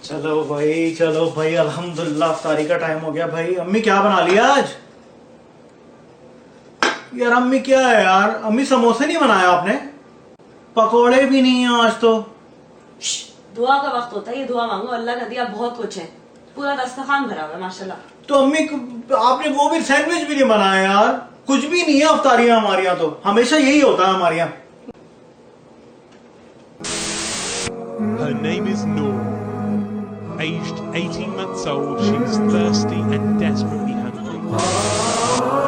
चलो भाई अल्हम्दुलिल्लाह इफ्तारी का टाइम हो गया भाई। अम्मी क्या बना लिया आज? यार अम्मी क्या है यार, अम्मी समोसे नहीं बनाया आपने? पकोड़े भी नहीं है आज तो। दुआ का वक्त होता है, ये दुआ मांगो, अल्लाह का दिया बहुत कुछ है, पूरा दस्तरखान भरा हुआ है माशाल्लाह। तो अम्मी आपने वो भी सैंडविच भी नहीं बनाया यार, कुछ भी नहीं है इफ्तारियां हमारे यहाँ, तो हमेशा यही होता है हमारे यहाँ। Her name is Noor. Aged 18 months old, she's thirsty and desperately hungry.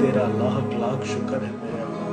तेरा लाख लाख शुक्र है मेरे अल्लाह।